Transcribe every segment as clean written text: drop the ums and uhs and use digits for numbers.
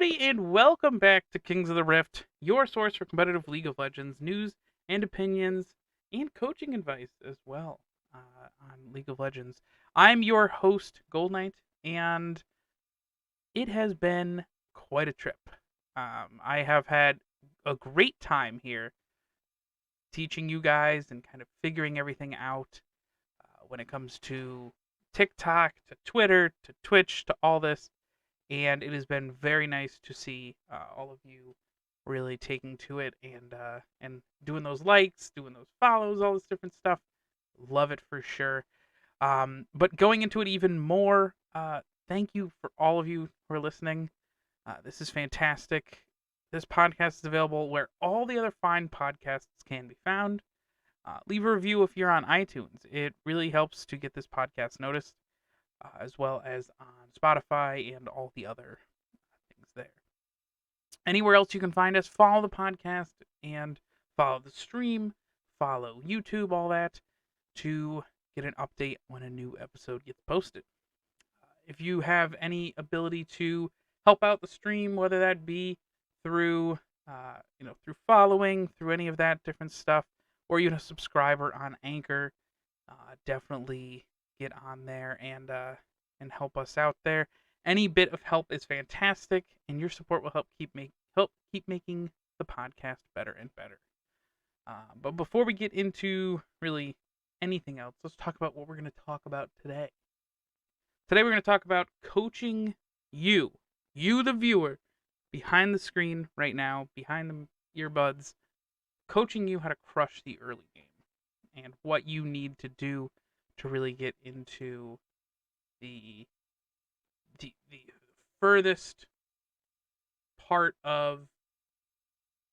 everybody, and welcome back to Kings of the Rift, your source for competitive League of Legends news and opinions, and coaching advice as well on League of Legends. I'm your host, Gold Knight, and it has been quite a trip. I have had a great time here teaching you guys and kind of figuring everything out when it comes to TikTok, to Twitter, to Twitch, to all this. And it has been very nice to see all of you really taking to it and doing those likes, doing those follows, all this different stuff. Love it for sure. But going into it even more, thank you for all of you who are listening. This is fantastic. This podcast is available where all the other fine podcasts can be found. Leave a review if you're on iTunes. It really helps to get this podcast noticed, as well as on Spotify and all the other things there. Anywhere else you can find us, follow the podcast and follow the stream, follow YouTube, all that, to get an update when a new episode gets posted. If you have any ability to help out the stream, whether that be through through following, through any of that different stuff, or even a subscriber on Anchor, definitely get on there and help us out there. Any bit of help is fantastic, and your support will help keep making the podcast better and better. But before we get into really anything else, let's talk about what we're going to talk about today. Today we're going to talk about coaching you, the viewer, behind the screen right now, behind the earbuds, coaching you how to crush the early game and what you need to do to really get into the furthest part of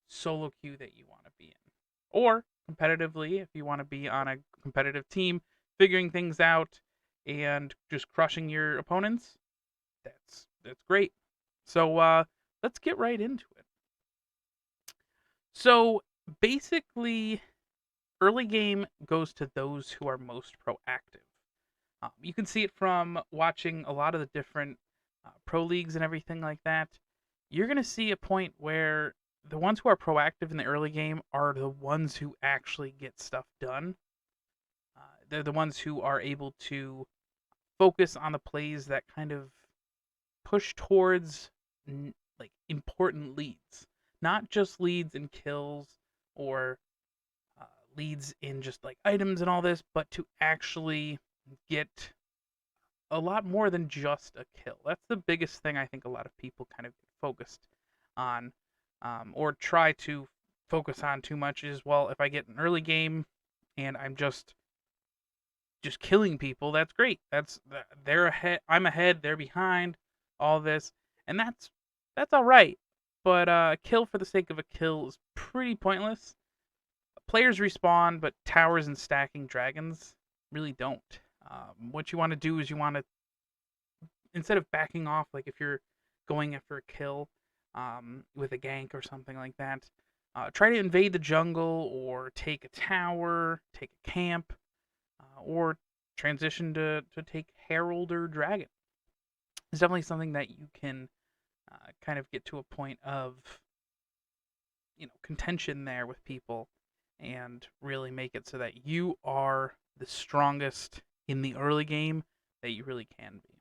solo queue that you want to be in, or competitively if you want to be on a competitive team, figuring things out and just crushing your opponents. That's great. So let's get right into it. So basically, early game goes to those who are most proactive. You can see it from watching a lot of the different pro leagues and everything like that. You're going to see a point where the ones who are proactive in the early game are the ones who actually get stuff done. They're the ones who are able to focus on the plays that kind of push towards like important leads, not just leads and kills or leads in just like items and all this, but to actually get a lot more than just a kill. That's the biggest thing I think a lot of people kind of get focused on, or try to focus on too much is, well, if I get an early game and I'm just killing people, that's great. They're ahead, I'm ahead, they're behind, all this, and that's all right. But a kill for the sake of a kill is pretty pointless. Players respawn, but towers and stacking dragons really don't. What you want to do is you want to, instead of backing off, like if you're going after a kill with a gank or something like that, try to invade the jungle or take a tower, take a camp, or transition to take Herald or Dragon. It's definitely something that you can kind of get to a point of contention there with people and really make it so that you are the strongest in the early game that you really can be.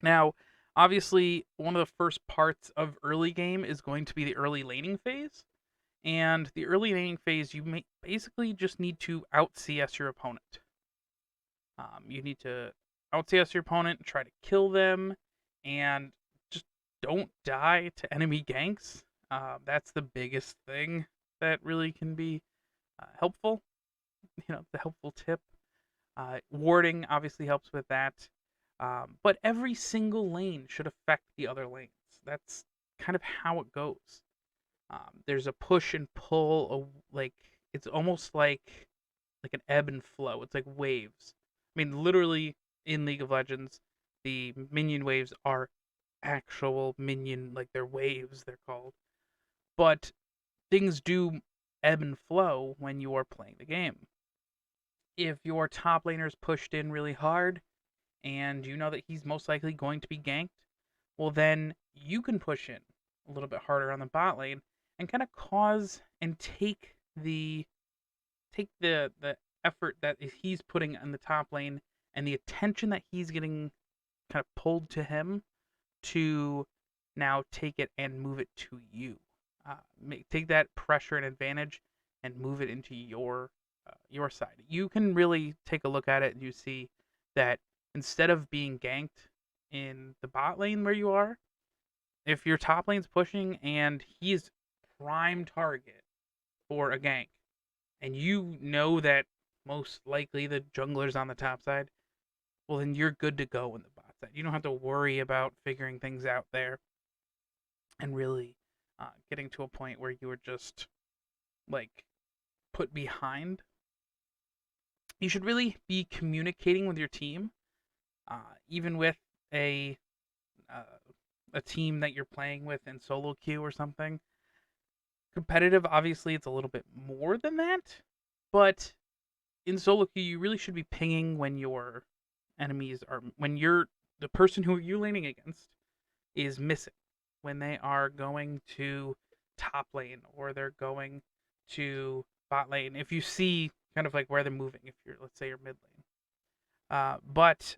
Now, obviously, one of the first parts of early game is going to be the early laning phase. And the early laning phase, you basically just need to out-CS your opponent. You need to out-CS your opponent and try to kill them, and just don't die to enemy ganks. That's the biggest thing that really can be helpful. The helpful tip. Warding obviously helps with that. But every single lane should affect the other lanes. That's kind of how it goes. There's a push and pull, like it's almost like an ebb and flow. It's like waves. I mean, literally in League of Legends, the minion waves are actual minion, like they're waves, they're called. But things do ebb and flow when you are playing the game. If your top laner is pushed in really hard and you know that he's most likely going to be ganked, well then you can push in a little bit harder on the bot lane and kind of cause and take the effort that he's putting on the top lane and the attention that he's getting kind of pulled to him to now take it and move it to you. Take that pressure and advantage and move it into your side. You can really take a look at it and you see that instead of being ganked in the bot lane where you are, if your top lane's pushing and he's prime target for a gank, and you know that most likely the jungler's on the top side, well then you're good to go in the bot side. You don't have to worry about figuring things out there and really getting to a point where you are just like put behind. You should really be communicating with your team, even with a uh, a team that you're playing with in solo queue or something. Competitive, obviously, it's a little bit more than that, but in solo queue, you really should be pinging when your enemies are when you're the person who you're laning against is missing, when they are going to top lane or they're going to bot lane. If you see kind of like where they're moving, if you're let's say you're mid lane, but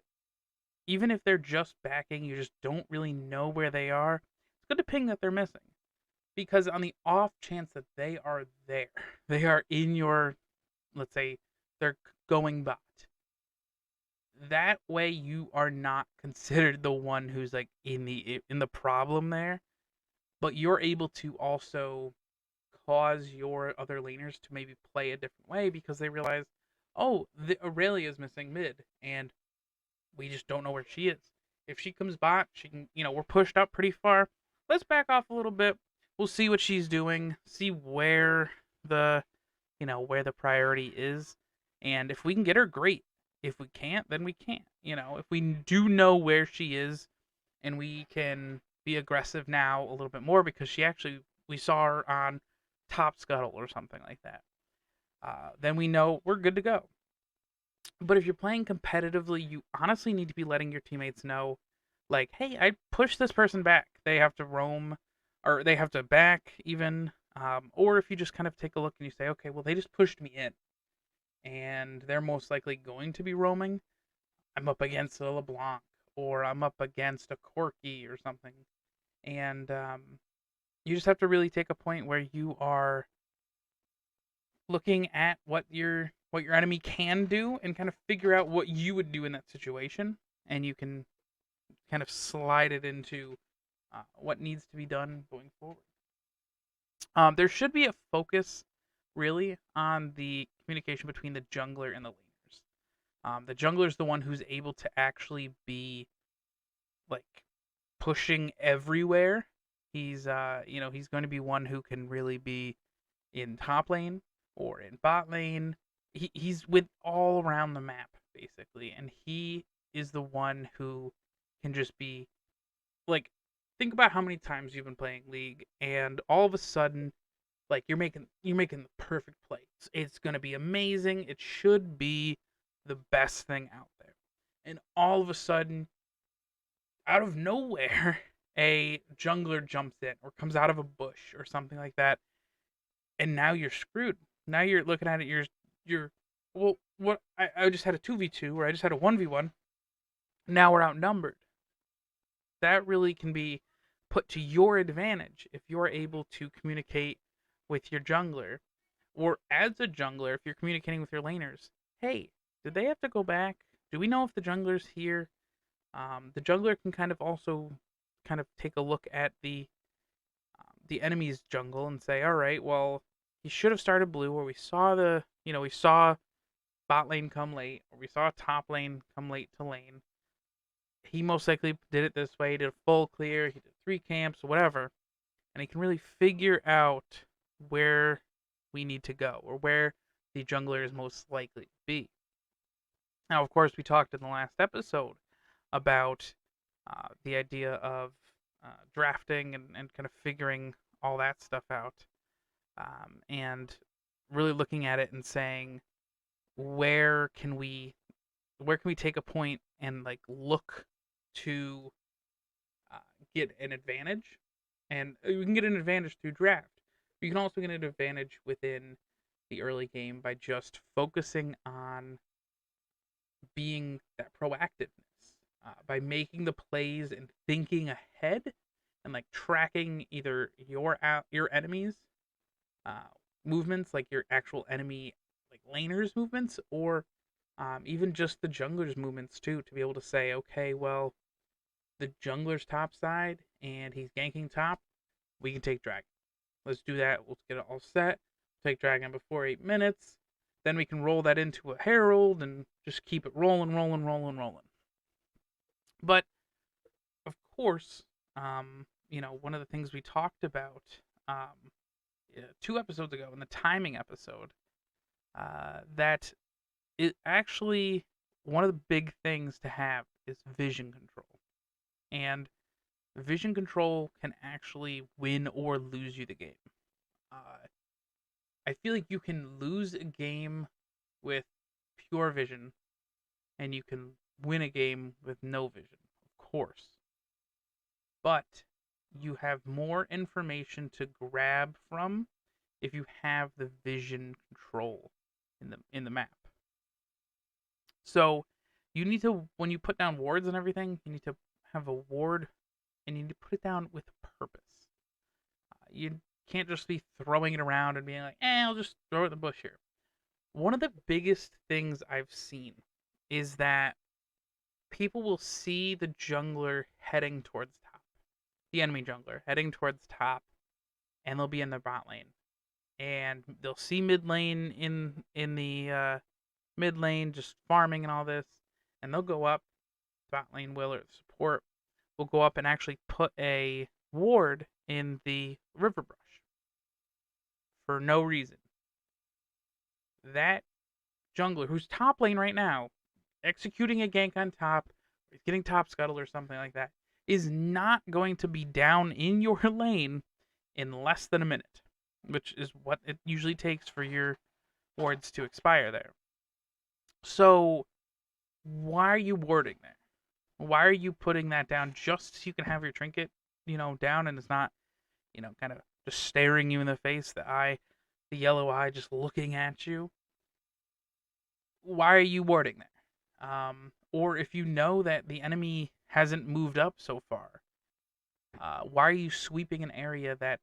even if they're just backing, you just don't really know where they are. It's good to ping that they're missing because on the off chance that they are there, they are in your, let's say they're going bot. That way you are not considered the one who's like in the problem there, but you're able to also cause your other laners to maybe play a different way because they realize, oh, the Aurelia is missing mid, and we just don't know where she is. If she comes bot, she can, we're pushed up pretty far. Let's back off a little bit. We'll see what she's doing, see where the, where the priority is. And if we can get her, great. If we can't, then we can't. If we do know where she is and we can be aggressive now a little bit more because we saw her on top scuttle or something like that, then we know we're good to go. But if you're playing competitively, you honestly need to be letting your teammates know, like, hey, I pushed this person back. They have to roam, or they have to back even. Or if you just kind of take a look and you say, okay, well, they just pushed me in, and they're most likely going to be roaming. I'm up against a LeBlanc, or I'm up against a Corki or something, and you just have to really take a point where you are looking at what your enemy can do and kind of figure out what you would do in that situation, and you can kind of slide it into what needs to be done going forward. There should be a focus really on the communication between the jungler and the laners. The jungler is the one who's able to actually be like pushing everywhere. He's going to be one who can really be in top lane or in bot lane. He's with all around the map basically, and he is the one who can just be like, think about how many times you've been playing League and all of a sudden like you're making the perfect play. It's going to be amazing. It should be the best thing out there. And all of a sudden, out of nowhere, a jungler jumps in or comes out of a bush or something like that, and now you're screwed. Now you're looking at it. You're well. What I just had a 2v2 or I just had a 1v1. Now we're outnumbered. That really can be put to your advantage if you're able to communicate with your jungler, or as a jungler, if you're communicating with your laners. Hey, did they have to go back? Do we know if the jungler's here? The jungler can kind of also kind of take a look at the enemy's jungle and say, all right, well, he should have started blue, or we saw bot lane come late, or we saw top lane come late to lane. He most likely did it this way. He did a full clear. He did 3 camps, whatever, and he can really figure out where we need to go or where the jungler is most likely to be. Now, of course, we talked in the last episode about the idea of drafting and kind of figuring all that stuff out, and really looking at it and saying, where can we take a point and like look to get an advantage, and you can get an advantage through draft. You can also get an advantage within the early game by just focusing on being that proactiveness, by making the plays and thinking ahead, and like tracking either your enemies' uh, movements, like your actual enemy like laners' movements, or even just the jungler's movements too, to be able to say, okay, well, the jungler's top side and he's ganking top, we can take dragon. Let's do that. Let's get it all set. Take dragon before 8 minutes. Then we can roll that into a herald and just keep it rolling, rolling, rolling, rolling. But of course, one of the things we talked about um, 2 episodes ago in the timing episode, that it actually one of the big things to have is vision control. And vision control can actually win or lose you the game. Uh, I feel like you can lose a game with pure vision, and you can win a game with no vision, of course. But you have more information to grab from if you have the vision control in the map. So you need to, when you put down wards and everything, you need to have a ward and you need to put it down with purpose. You can't just be throwing it around and being like, I'll just throw it in the bush here. One of the biggest things I've seen is that people will see the jungler heading towards top, the enemy jungler heading towards top, and they'll be in the bot lane. And they'll see mid lane in the mid lane just farming and all this, and they'll go up. Bot lane will, or support will go up and actually put a ward in the river brush for no reason. That jungler who's top lane right now, executing a gank on top, or getting top scuttle or something like that, is not going to be down in your lane in less than a minute, which is what it usually takes for your wards to expire there. So why are you warding there? Why are you putting that down just so you can have your trinket, down, and it's not, kind of just staring you in the face, the yellow eye just looking at you? Why are you warding there? Or if you know that the enemy hasn't moved up so far, why are you sweeping an area that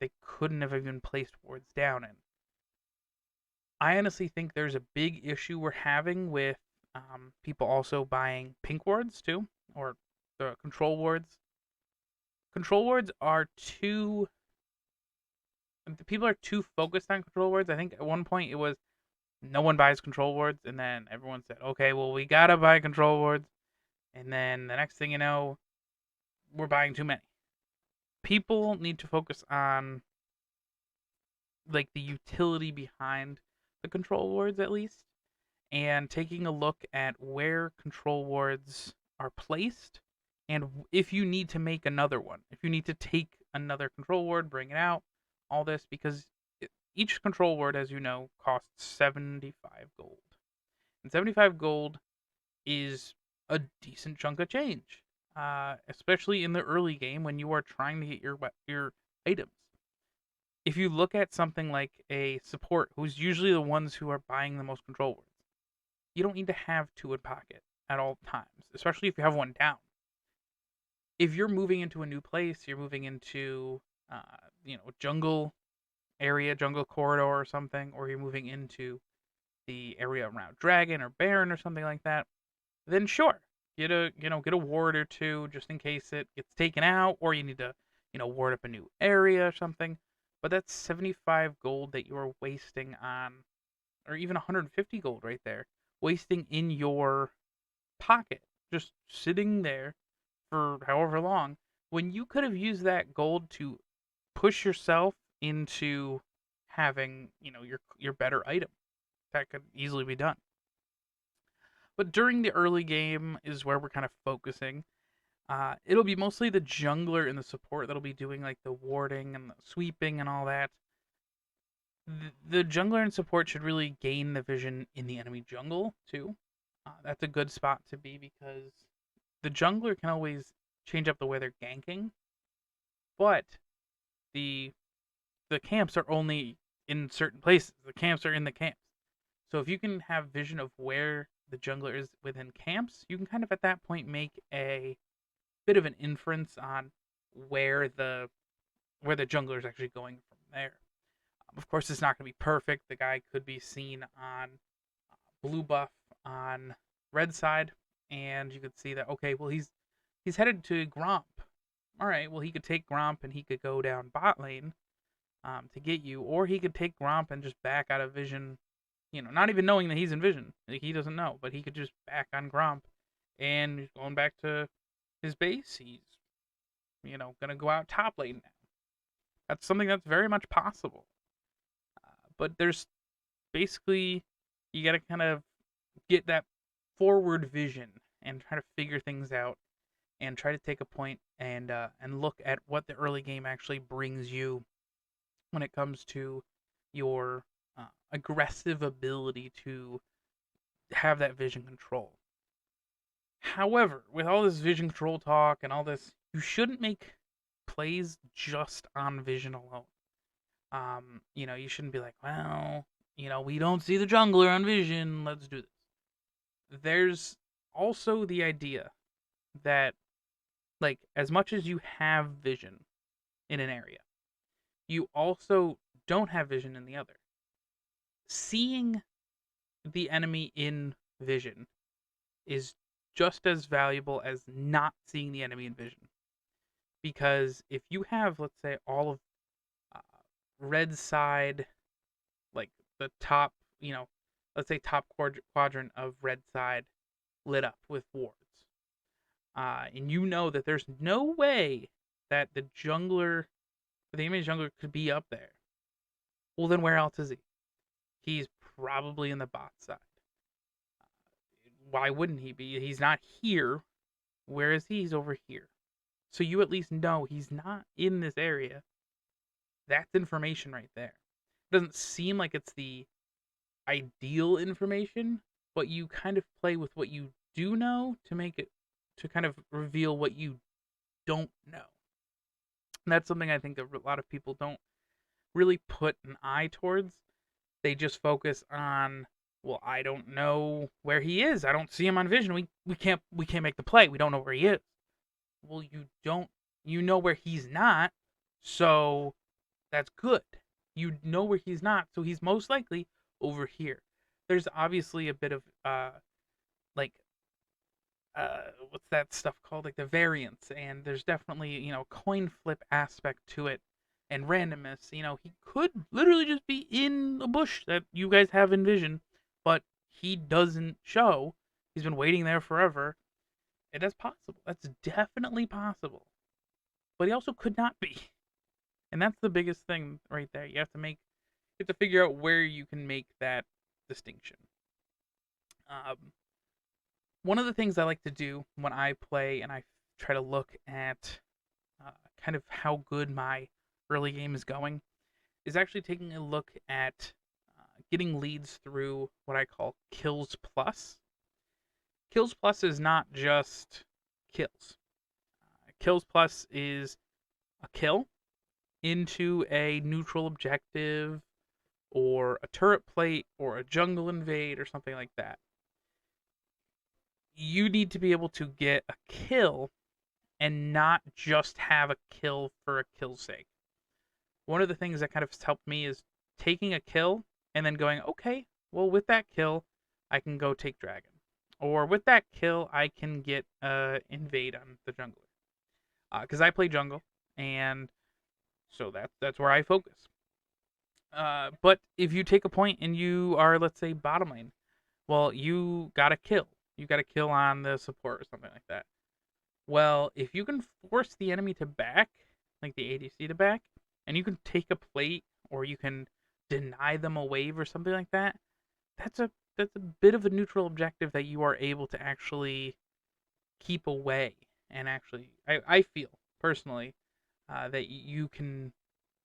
they couldn't have even placed wards down in? I honestly think there's a big issue we're having with people also buying pink wards too, or the control wards. Control wards are too. People are too focused on control wards. I think at one point it was no one buys control wards, and then everyone said, okay, well, we gotta buy control wards. And then the next thing you know, we're buying too many. People need to focus on like the utility behind the control wards at least, and taking a look at where control wards are placed, and if you need to make another one, if you need to take another control ward, bring it out, all this, because each control ward, as you know, costs 75 gold. And 75 gold is a decent chunk of change, especially in the early game when you are trying to get your items. If you look at something like a support, who's usually the ones who are buying the most control wards, you don't need to have two in pocket at all times, especially if you have one down. If you're moving into a new place, you're moving into, jungle area, jungle corridor or something, or you're moving into the area around Dragon or Baron or something like that, then sure, get a ward or two just in case it gets taken out, or you need to, ward up a new area or something. But that's 75 gold that you are wasting on, or even 150 gold right there, wasting in your pocket, just sitting there for however long, when you could have used that gold to push yourself into having, your better item. That could easily be done. But during the early game is where we're kind of focusing. It'll be mostly the jungler and the support that'll be doing like the warding and the sweeping and all that. The jungler and support should really gain the vision in the enemy jungle too. That's a good spot to be because the jungler can always change up the way they're ganking, but the the camps are only in certain places. The camps are in the camps. So if you can have vision of where the jungler is within camps, you can kind of at that point make a bit of an inference on where the where the jungler is actually going from there. Of course, it's not going to be perfect. The guy could be seen on blue buff on red side, and you could see that okay, well he's headed to Gromp. All right, well he could take Gromp and he could go down bot lane to get you, or he could take Gromp and just back out of vision. Not even knowing that he's in vision. Like, he doesn't know, but he could just back on Gromp, and he's going back to his base. He's gonna go out top lane now. That's something that's very much possible. But there's basically you got to kind of get that forward vision and try to figure things out and try to take a point and look at what the early game actually brings you when it comes to your aggressive ability to have that vision control. However, with all this vision control talk and all this, you shouldn't make plays just on vision alone. You shouldn't be like, well, we don't see the jungler on vision, let's do this. There's also the idea that, like, as much as you have vision in an area, you also don't have vision in the other. Seeing the enemy in vision is just as valuable as not seeing the enemy in vision. Because if you have, let's say, all of red side, like the top, let's say top quadrant of red side lit up with wards, and you know that there's no way that the enemy jungler could be up there. Well, then where else is he? He's probably in the bot side. Why wouldn't he be? He's not here. Where is he? He's over here. So you at least know he's not in this area. That's information right there. It doesn't seem like it's the ideal information, but you kind of play with what you do know to kind of reveal what you don't know. And that's something I think a lot of people don't really put an eye towards. They just focus on, well, I don't know where he is. I don't see him on vision. We can't make the play. We don't know where he is. Well, you know where he's not, so that's good. You know where he's not, so he's most likely over here. There's obviously a bit of like what's that stuff called? Like the variance, and there's definitely, coin flip aspect to it and randomness. He could literally just be in a bush that you guys have in vision, but he doesn't show. He's been waiting there forever. And that's possible. That's definitely possible. But he also could not be. And that's the biggest thing right there. You have to figure out where you can make that distinction. One of the things I like to do when I play and I try to look at kind of how good my early game is going is actually taking a look at getting leads through what I call kills plus. Kills plus is not just kills. Kills plus is a kill into a neutral objective or a turret plate or a jungle invade or something like that. You need to be able to get a kill and not just have a kill for a kill's sake. One of the things that kind of helped me is taking a kill and then going, okay, well, with that kill, I can go take dragon. Or with that kill, I can get invade on the jungler. Because I play jungle, and so that's where I focus. But if you take a point and you are, let's say, bottom lane, well, you got a kill. You got a kill on the support or something like that. Well, if you can force the enemy to back, like the ADC to back, and you can take a plate or you can deny them a wave or something like that, that's a bit of a neutral objective that you are able to actually keep away. And actually, I feel personally that you can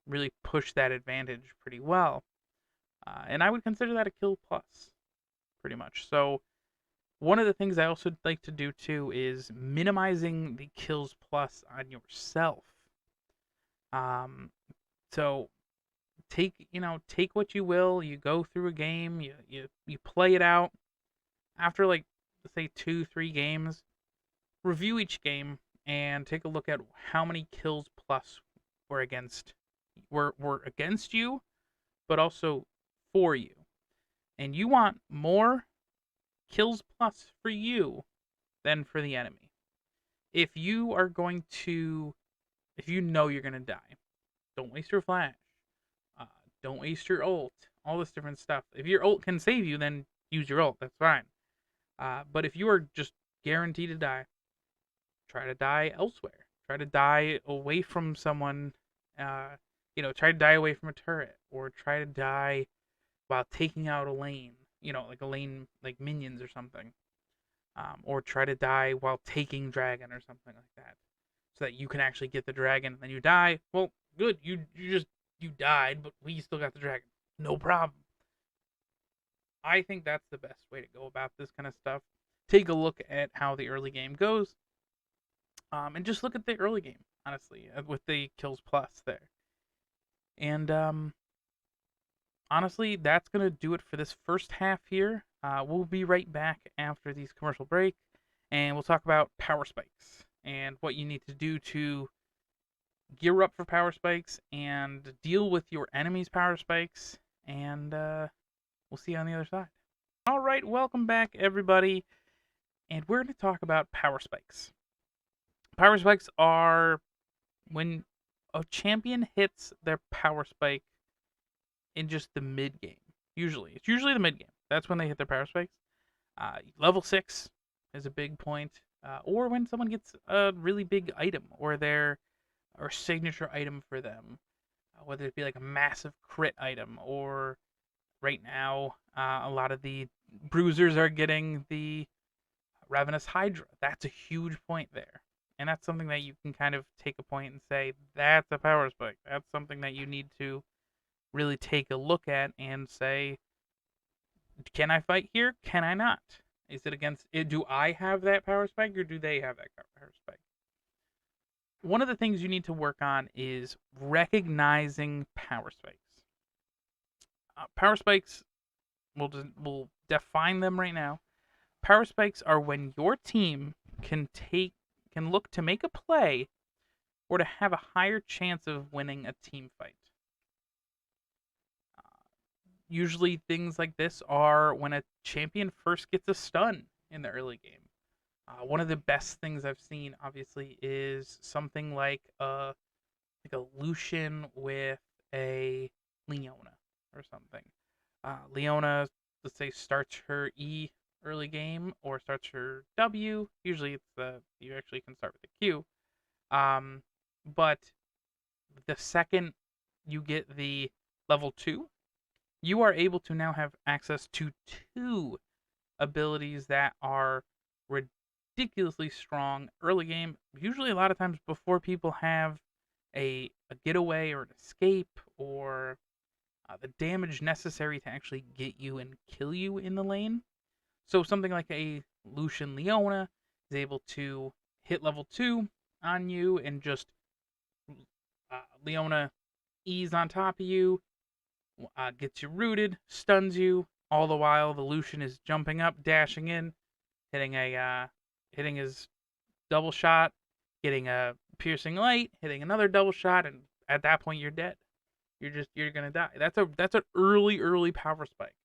really push that advantage pretty well. And I would consider that a kill plus, pretty much. So One of the things I also like to do too is minimizing the kills plus on yourself. Um, so take what you will. You go through a game, you play it out. After like let's say 2-3 games, review each game and take a look at how many kills plus were against you, but also for you. And you want more kills plus for you than for the enemy. If you are going to, if you know you're going to die, don't waste your flash. Uh, don't waste your ult. All this different stuff. If your ult can save you, then use your ult. That's fine. But if you are just guaranteed to die, try to die elsewhere. Try to die away from someone. Uh, try to die away from a turret, or try to die while taking out a lane. Like a lane, like minions or something. Or try to die while taking dragon or something like that, so that you can actually get the dragon. And then you die. Well, good. You died, but we still got the dragon. No problem. I think that's the best way to go about this kind of stuff. Take a look at how the early game goes, and just look at the early game, honestly, with the kills plus there. And honestly, that's going to do it for this first half here. We'll be right back after these commercial break, and we'll talk about power spikes and what you need to do to gear up for power spikes and deal with your enemy's power spikes, and we'll see you on the other side. All right, welcome back, everybody, and we're going to talk about power spikes. Power spikes are when a champion hits their power spike in just the mid game. It's usually the mid game. That's when they hit their power spikes. Level 6 is a big point, or when someone gets a really big item or signature item for them, whether it be like a massive crit item, or right now a lot of the bruisers are getting the Ravenous Hydra. That's a huge point there. And that's something that you can kind of take a point and say, that's a power spike. That's something that you need to really take a look at and say, can I fight here? Can I not? Is it against it? Do I have that power spike, or do they have that power spike? One of the things you need to work on is recognizing power spikes. Power spikes, we'll define them right now. Power spikes are when your team can look to make a play or to have a higher chance of winning a team fight. Usually things like this are when a champion first gets a stun in the early game. One of the best things I've seen, obviously, is something like a Lucian with a Leona or something. Leona, let's say, starts her E early game or starts her W. Usually, you actually can start with the Q. But the second you get the level 2, you are able to now have access to 2 abilities that are ridiculously strong early game. Usually, a lot of times before people have a getaway or an escape or the damage necessary to actually get you and kill you in the lane. So something like a Lucian Leona is able to hit level 2 on you and just Leona ease on top of you, gets you rooted, stuns you. All the while, the Lucian is jumping up, dashing in, hitting his double shot, getting a piercing light, hitting another double shot, and at that point you're dead. You're gonna die. That's an early power spike.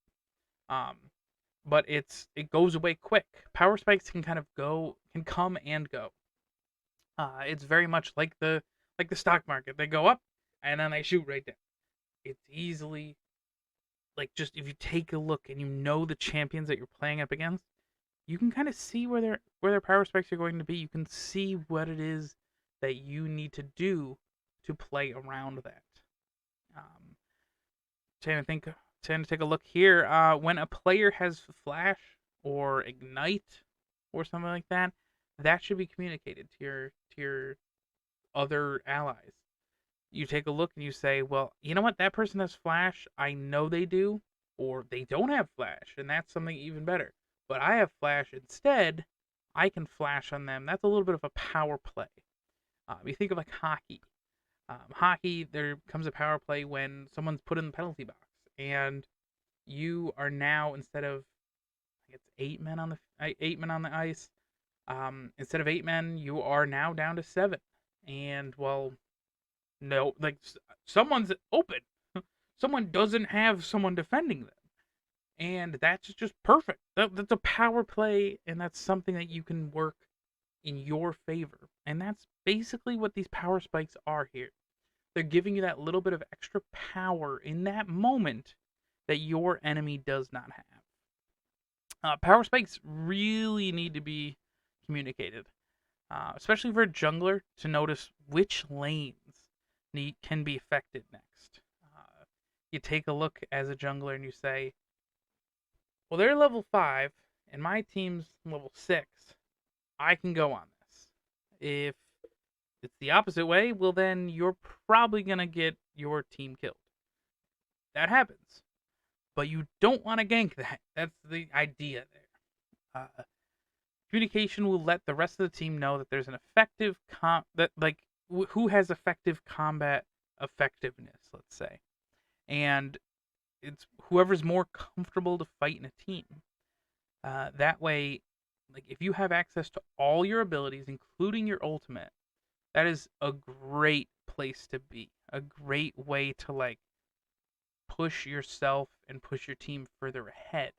But it goes away quick. Power spikes can come and go. It's very much like the stock market. They go up and then they shoot right down. It's easily just if you take a look and you know the champions that you're playing up against, you can kind of see where their power spikes are going to be. You can see what it is that you need to do to play around that. Trying to take a look here. When a player has flash or ignite or something like that, that should be communicated to your other allies. You take a look and you say, well, you know what? That person has flash. I know they do, or they don't have flash, and that's something even better. but I have flash instead. I can flash on them. That's a little bit of a power play. You think of like hockey. Hockey, there comes a power play when someone's put in the penalty box, and you are now, instead of, I think it's 8 men on the ice. Instead of 8 men, you are now down to 7. And well, no, like someone's open. Someone doesn't have someone defending them, and that's just perfect. That's a power play, and that's something that you can work in your favor. And that's basically what these power spikes are here. They're giving you that little bit of extra power in that moment that your enemy does not have. Power spikes really need to be communicated, especially for a jungler to notice which lanes can be affected next. You take a look as a jungler and you say, well, they're level 5 and my team's level 6. I can go on this. If it's the opposite way, well, then you're probably going to get your team killed. That happens. But you don't want to gank that. That's the idea there. Communication will let the rest of the team know that there's an effective who has effective combat effectiveness, let's say, and it's whoever's more comfortable to fight in a team. That way, like if you have access to all your abilities, including your ultimate, that is a great place to be. A great way to like push yourself and push your team further ahead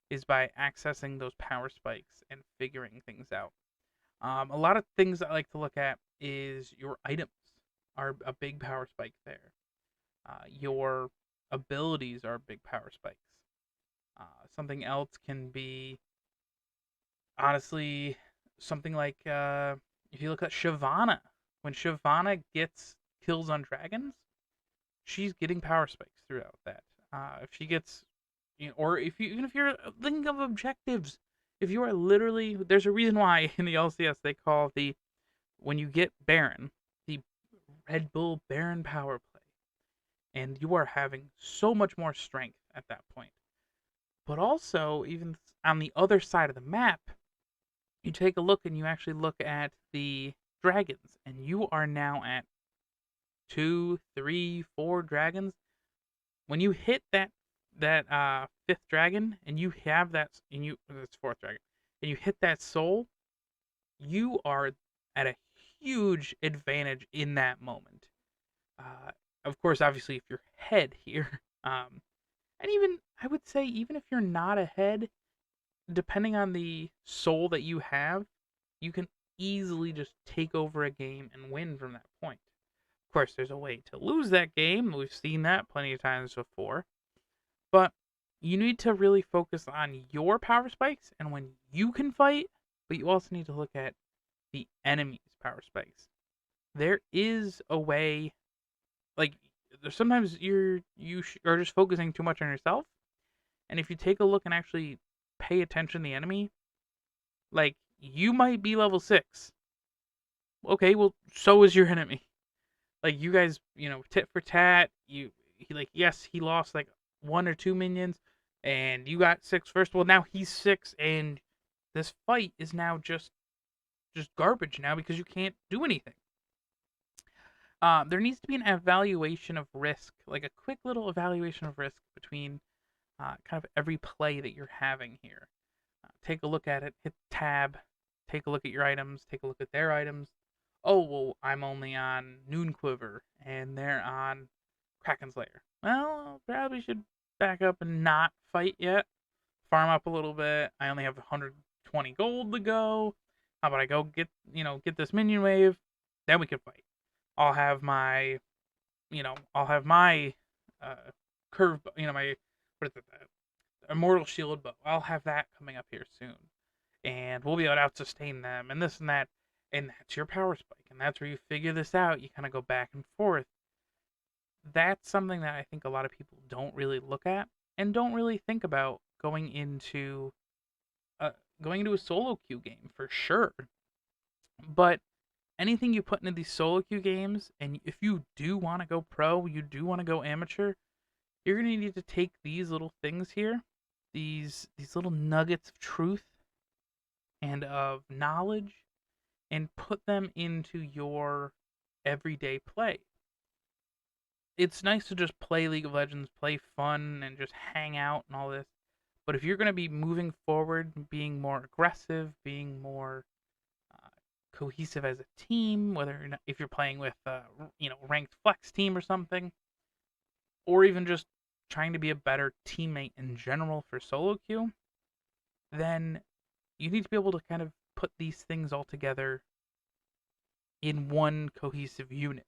is by accessing those power spikes and figuring things out. A lot of things I like to look at is your items are a big power spike there. Your abilities are big power spikes. Something else can be, honestly, something like if you look at Shyvana. When Shyvana gets kills on dragons, she's getting power spikes throughout that. If she gets, or even if you're thinking of objectives, if you are literally, there's a reason why in the LCS they call when you get Baron, the Red Bull Baron power play, and you are having so much more strength at that point. But also, even on the other side of the map, you take a look and you actually look at the dragons, and you are now at 2, 3, 4 dragons. When you hit that fifth dragon, and you have that's fourth dragon, and you hit that soul, you are at a huge advantage in that moment. Of course, obviously, if you're head here, and even I would say even if you're not ahead, depending on the soul that you have, you can easily just take over a game and win from that point. Of course, there's a way to lose that game. We've seen that plenty of times before. But you need to really focus on your power spikes and when you can fight, but you also need to look at the enemy's power spikes. There is a way, like, sometimes you are just focusing too much on yourself. And if you take a look and actually pay attention to the enemy, like, you might be level 6. Okay, well, so is your enemy. Like, you guys, tit for tat. Yes, he lost like 1 or 2 minions, and you got 6 first. Well, now he's 6, and this fight is now just garbage now because you can't do anything. There needs to be an evaluation of risk, like a quick little evaluation of risk between kind of every play that you're having here. Take a look at it, hit tab, take a look at your items, take a look at their items. Oh, well, I'm only on Noon Quiver, and they're on Kraken Slayer. Well, probably should back up and not fight yet. Farm up a little bit. I only have 120 gold to go. How about I go get this minion wave, then we can fight. I'll have my, curve, my, what is it, Immortal Shield bow. I'll have that coming up here soon. And we'll be able to out-sustain them, and this and that. And that's your power spike, and that's where you figure this out. You kind of go back and forth. That's something that I think a lot of people don't really look at and don't really think about going into a solo queue game for sure. But anything you put into these solo queue games, and if you do want to go pro, you do want to go amateur, you're going to need to take these little things here these little nuggets of truth and of knowledge and put them into your everyday play. It's nice to just play League of Legends, play fun, and just hang out and all this. But if you're going to be moving forward, being more aggressive, being more uh, cohesive as a team, whether or not, if you're playing with ranked flex team or something, or even just trying to be a better teammate in general for solo queue, then you need to be able to kind of put these things all together in one cohesive unit.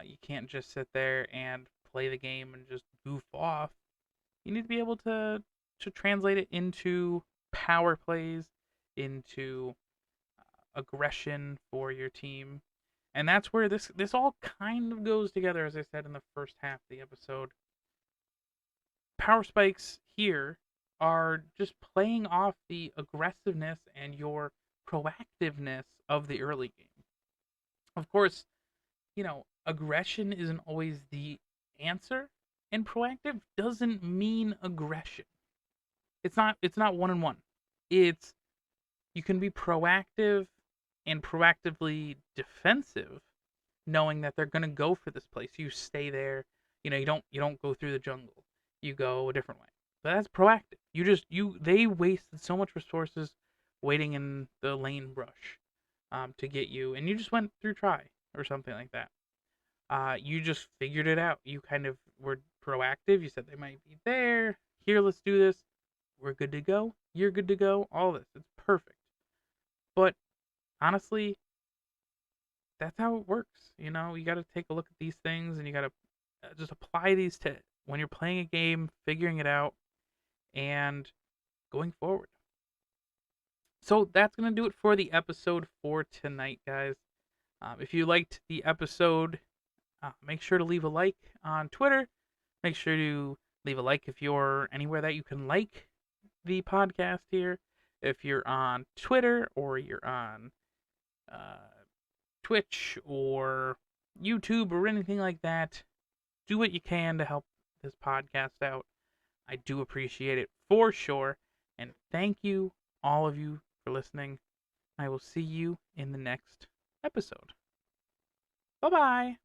You can't just sit there and play the game and just goof off. You need to be able to translate it into power plays, into aggression for your team, and that's where this all kind of goes together. As I said in the first half of the episode, power spikes here are just playing off the aggressiveness and your proactiveness of the early game. Of course, aggression isn't always the answer, and proactive doesn't mean aggression. It's not one and one. It's you can be proactive and proactively defensive, knowing that they're gonna go for this place. You stay there. You don't go through the jungle. You go a different way. But that's proactive. They wasted so much resources waiting in the lane brush to get you, and you just went through try or something like that. You just figured it out. You kind of were proactive. You said they might be there. Here, let's do this. We're good to go. You're good to go. All this. It's perfect. But honestly, that's how it works. You got to take a look at these things and you got to just apply these to when you're playing a game, figuring it out, and going forward. So that's going to do it for the episode for tonight, guys. If you liked the episode, make sure to leave a like on Twitter. Make sure to leave a like if you're anywhere that you can like the podcast here. If you're on Twitter or you're on Twitch or YouTube or anything like that, do what you can to help this podcast out. I do appreciate it for sure. And thank you, all of you, for listening. I will see you in the next episode. Bye bye.